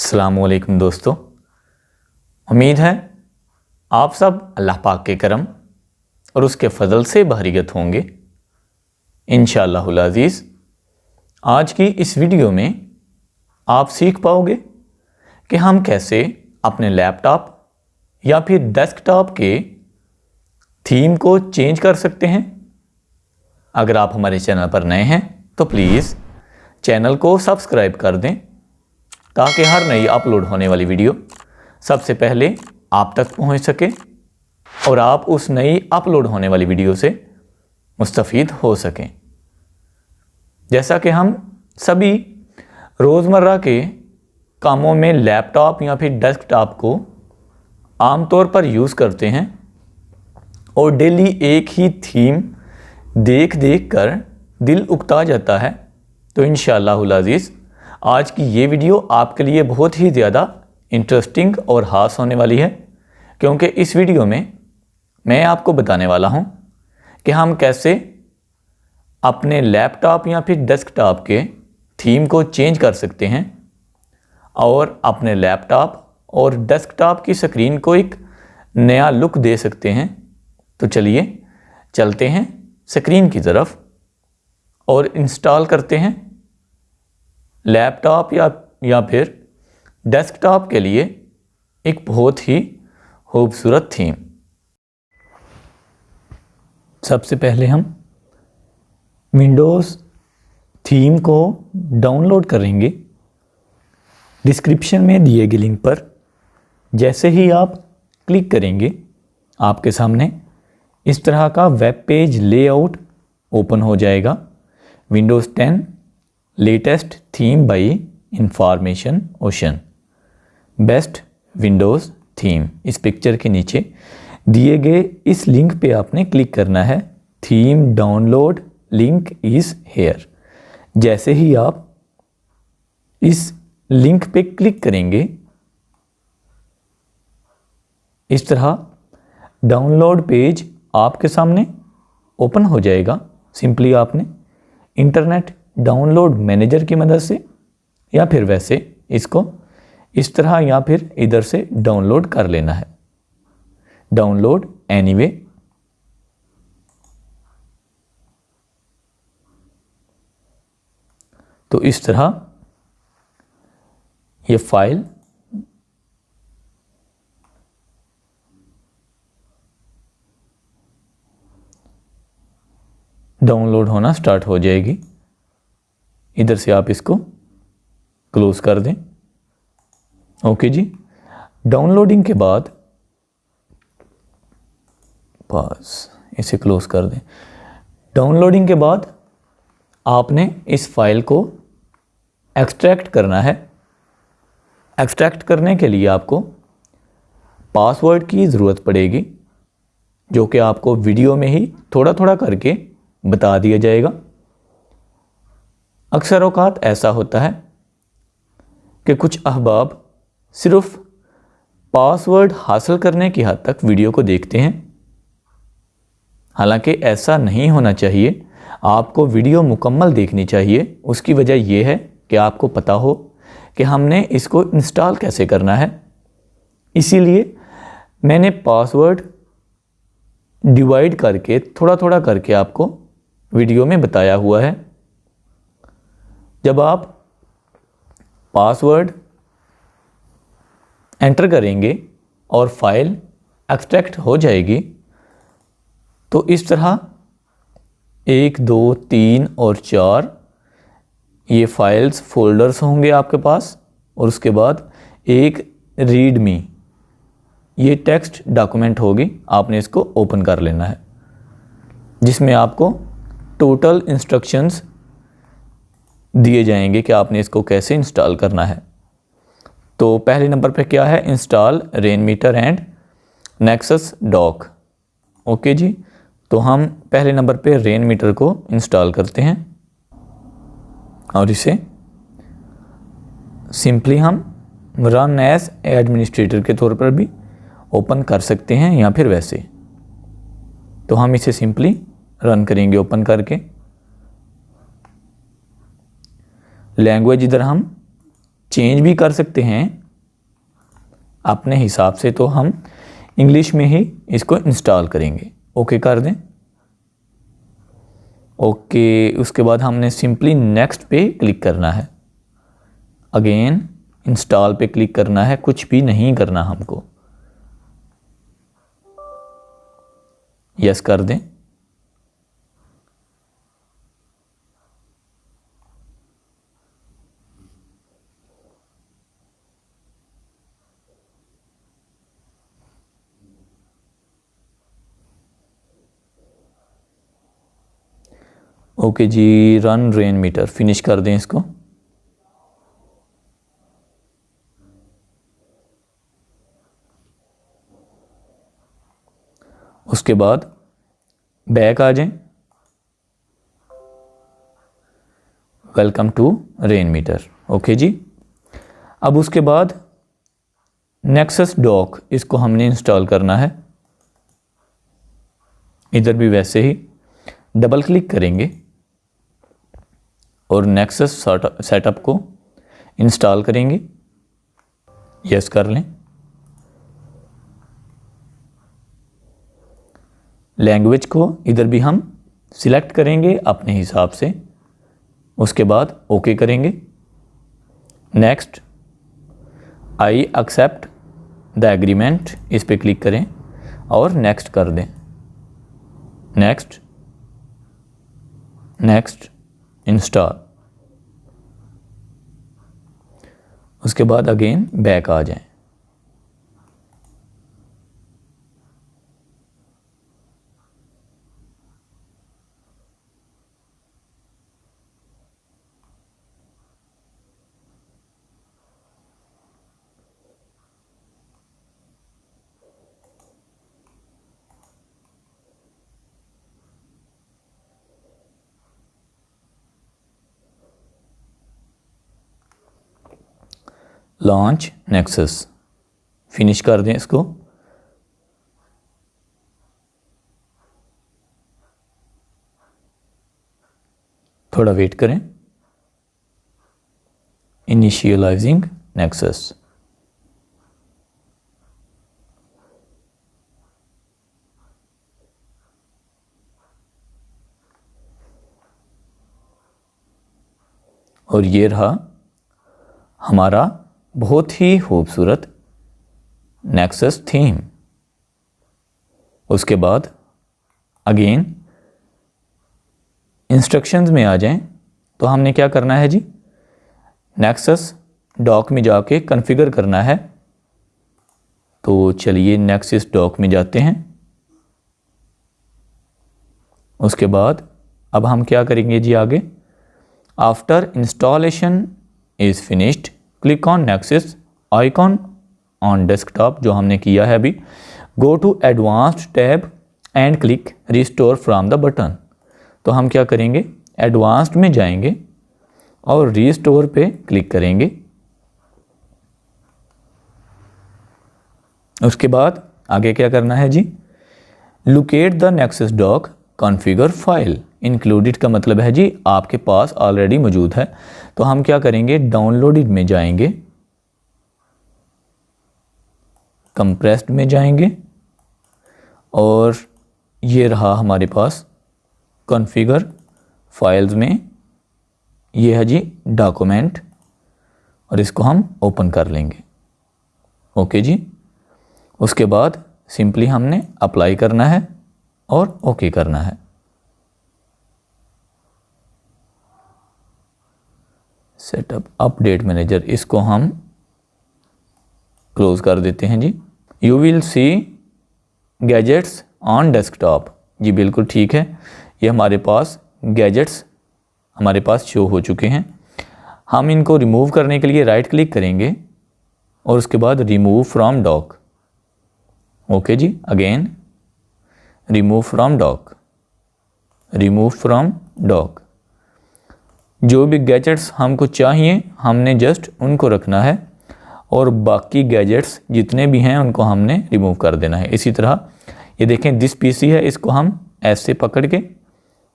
अस्सलामुअलैकुम दोस्तों, उम्मीद है आप सब अल्लाह पाक के करम और उसके फ़ज़ल से बहरियत होंगे इंशाअल्लाहुल अज़ीज़। आज की इस वीडियो में आप सीख पाओगे कि हम कैसे अपने लैपटॉप या फिर डेस्कटॉप के थीम को चेंज कर सकते हैं। अगर आप हमारे चैनल पर नए हैं तो प्लीज़ चैनल को सब्सक्राइब कर दें ताकि हर नई अपलोड होने वाली वीडियो सबसे पहले आप तक पहुंच सके और आप उस नई अपलोड होने वाली वीडियो से मुस्तफ़ीद हो सकें। जैसा कि हम सभी रोज़मर्रा के कामों में लैपटॉप या फिर डेस्कटॉप को आमतौर पर यूज़ करते हैं और डेली एक ही थीम देख देख कर दिल उकता जाता है, तो इंशाअल्लाहुल अज़ीज़ आज की ये वीडियो आपके लिए बहुत ही ज़्यादा इंटरेस्टिंग और ख़ास होने वाली है, क्योंकि इस वीडियो में मैं आपको बताने वाला हूँ कि हम कैसे अपने लैपटॉप या फिर डेस्कटॉप के थीम को चेंज कर सकते हैं और अपने लैपटॉप और डेस्कटॉप की स्क्रीन को एक नया लुक दे सकते हैं। तो चलिए चलते हैं स्क्रीन की तरफ और इंस्टॉल करते हैं लैपटॉप या फिर डेस्कटॉप के लिए एक बहुत ही खूबसूरत थीम। सबसे पहले हम विंडोज़ थीम को डाउनलोड करेंगे। डिस्क्रिप्शन में दिए गए लिंक पर जैसे ही आप क्लिक करेंगे आपके सामने इस तरह का वेब पेज लेआउट ओपन हो जाएगा। Windows 10 latest theme by information ocean, best Windows theme. इस पिक्चर के नीचे दिए गए इस लिंक पे आपने क्लिक करना है। Theme download link is here. जैसे ही आप इस लिंक पे क्लिक करेंगे इस तरह डाउनलोड पेज आपके सामने ओपन हो जाएगा। सिंपली आपने इंटरनेट डाउनलोड मैनेजर की मदद से या फिर वैसे इसको इस तरह या फिर इधर से डाउनलोड कर लेना है। Download anyway. तो इस तरह ये फाइल डाउनलोड होना स्टार्ट हो जाएगी। इधर से आप इसको क्लोज कर दें। ओके जी। डाउनलोडिंग के बाद बस इसे क्लोज कर दें। डाउनलोडिंग के बाद आपने इस फाइल को एक्सट्रैक्ट करना है। एक्सट्रैक्ट करने के लिए आपको पासवर्ड की ज़रूरत पड़ेगी, जो कि आपको वीडियो में ही थोड़ा थोड़ा करके बता दिया जाएगा। अक्सर औक़ात ऐसा होता है कि कुछ अहबाब सिर्फ पासवर्ड हासिल करने की हद तक वीडियो को देखते हैं। हालांकि ऐसा नहीं होना चाहिए। आपको वीडियो मुकम्मल देखनी चाहिए। उसकी वजह यह है कि आपको पता हो कि हमने इसको इंस्टॉल कैसे करना है। इसीलिए मैंने पासवर्ड डिवाइड करके थोड़ा थोड़ा करके आपको वीडियो में बताया हुआ है। जब आप पासवर्ड एंटर करेंगे और फाइल एक्सट्रैक्ट हो जाएगी तो इस तरह 1, 2, 3 और 4 ये फाइल्स फोल्डर्स होंगे आपके पास। और उसके बाद एक रीडमी ये टेक्स्ट डॉक्यूमेंट होगी। आपने इसको ओपन कर लेना है, जिसमें आपको टोटल इंस्ट्रक्शंस दिए जाएंगे कि आपने इसको कैसे इंस्टॉल करना है। तो पहले नंबर पे क्या है? Install Rainmeter and Nexus dock. Okay जी। तो हम पहले नंबर पे रेनमीटर को इंस्टॉल करते हैं और इसे सिंपली हम रन एज एडमिनिस्ट्रेटर के तौर पर भी ओपन कर सकते हैं या फिर वैसे। तो हम इसे सिंपली रन करेंगे ओपन करके। लैंग्वेज इधर हम चेंज भी कर सकते हैं अपने हिसाब से, तो हम इंग्लिश में ही इसको इंस्टॉल करेंगे। ओके कर दें। ओके, उसके बाद हमने सिंपली नेक्स्ट पे क्लिक करना है। अगेन इंस्टॉल पे क्लिक करना है, कुछ भी नहीं करना हमको। यस कर दें। ओके जी, रन रेन मीटर फिनिश कर दें इसको। उसके बाद बैक आ जाएं। Welcome to Rainmeter. Okay जी, अब उसके बाद नेक्सस डॉक, इसको हमने इंस्टॉल करना है। इधर भी वैसे ही डबल क्लिक करेंगे और नेक्सस सेटअप को इंस्टॉल करेंगे। यस कर लें। लैंग्वेज को इधर भी हम सिलेक्ट करेंगे अपने हिसाब से। उसके बाद ओके करेंगे। Next, I accept the agreement, इस पे क्लिक करें और नेक्स्ट कर दें। Next, next, install. उसके बाद अगेन बैक आ जाएं। लॉन्च नेक्सस फिनिश कर दें इसको। थोड़ा वेट करें। Initialising nexus. और ये रहा हमारा बहुत ही खूबसूरत नेक्सस थीम। उसके बाद अगेन इंस्ट्रक्शंस में आ जाएं, तो हमने क्या करना है जी, नेक्सस डॉक में जाके कॉन्फ़िगर करना है। तो चलिए नेक्सस डॉक में जाते हैं। उसके बाद अब हम क्या करेंगे जी आगे, after installation is finished click on nexus icon on desktop, जो हमने किया है अभी। Go to advanced tab and click restore from the button. तो हम क्या करेंगे, एडवांस्ड में जाएंगे और रिस्टोर पे क्लिक करेंगे। उसके बाद आगे क्या करना है जी, locate the Nexus dock configure file included का मतलब है जी आपके पास ऑलरेडी मौजूद है। तो हम क्या करेंगे, डाउनलोडेड में जाएंगे, कंप्रेस्ड में जाएंगे और ये रहा हमारे पास कॉन्फ़िगर फाइल्स में, ये है जी डॉक्यूमेंट, और इसको हम ओपन कर लेंगे। ओके जी, उसके बाद सिंपली हमने अप्लाई करना है और ओके करना है। सेटअप अपडेट मैनेजर, इसको हम क्लोज कर देते हैं जी। You will see gadgets on desktop, जी बिल्कुल ठीक है, ये हमारे पास गैजेट्स हमारे पास शो हो चुके हैं। हम इनको रिमूव करने के लिए राइट क्लिक करेंगे और उसके बाद रिमूव फ्रॉम डॉक। ओके जी, again remove from dock, remove from dock. जो भी गैजेट्स हमको चाहिए हमने जस्ट उनको रखना है और बाकी गैजेट्स जितने भी हैं उनको हमने रिमूव कर देना है। इसी तरह ये देखें दिस पीसी है, इसको हम ऐसे पकड़ के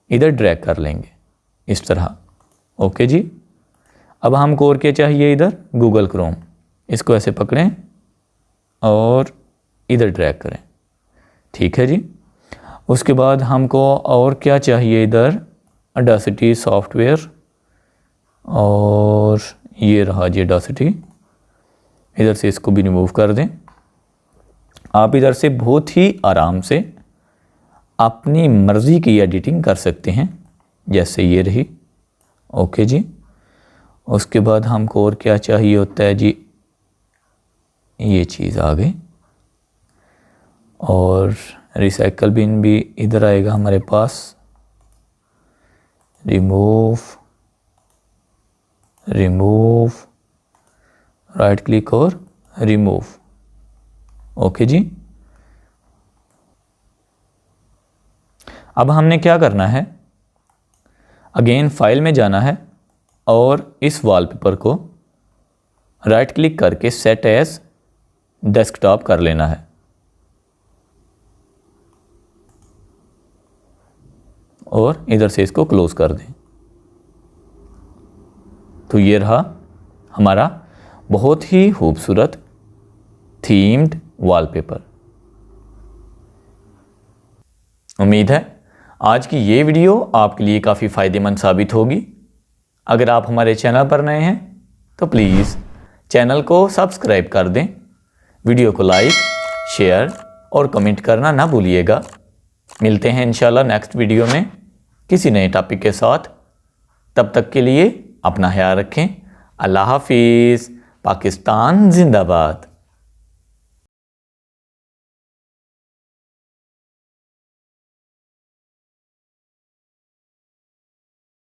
इधर ड्रैग कर लेंगे इस तरह। ओके जी, अब हमको और क्या चाहिए, इधर गूगल क्रोम, इसको ऐसे पकड़ें और इधर ड्रैग करें, ठीक है जी। उसके बाद हमको और क्या चाहिए, इधर ऑडासिटी सॉफ्टवेयर, और ये रहा जी ऑडासिटी, इधर से इसको भी रिमूव कर दें। आप इधर से बहुत ही आराम से अपनी मर्ज़ी की एडिटिंग कर सकते हैं, जैसे ये रही, ओके जी। उसके बाद हमको और क्या चाहिए होता है जी, ये चीज़ आ गई, और रिसाइकल बिन भी इधर आएगा हमारे पास, रिमूव, रिमूव, राइट क्लिक और रिमूव, ओके जी। अब हमने क्या करना है, अगेन फाइल में जाना है और इस वॉलपेपर को राइट क्लिक करके सेट एज डेस्कटॉप कर लेना है, और इधर से इसको क्लोज कर दें। तो ये रहा हमारा बहुत ही खूबसूरत थीम्ड वॉलपेपर। उम्मीद है आज की ये वीडियो आपके लिए काफ़ी फ़ायदेमंद साबित होगी। अगर आप हमारे चैनल पर नए हैं तो प्लीज़ चैनल को सब्सक्राइब कर दें, वीडियो को लाइक, शेयर और कमेंट करना ना भूलिएगा। मिलते हैं इंशाल्लाह नेक्स्ट वीडियो में किसी नए टॉपिक के साथ। तब तक के लिए अपना ख्याल रखें। अल्लाह हाफिज़। पाकिस्तान जिंदाबाद।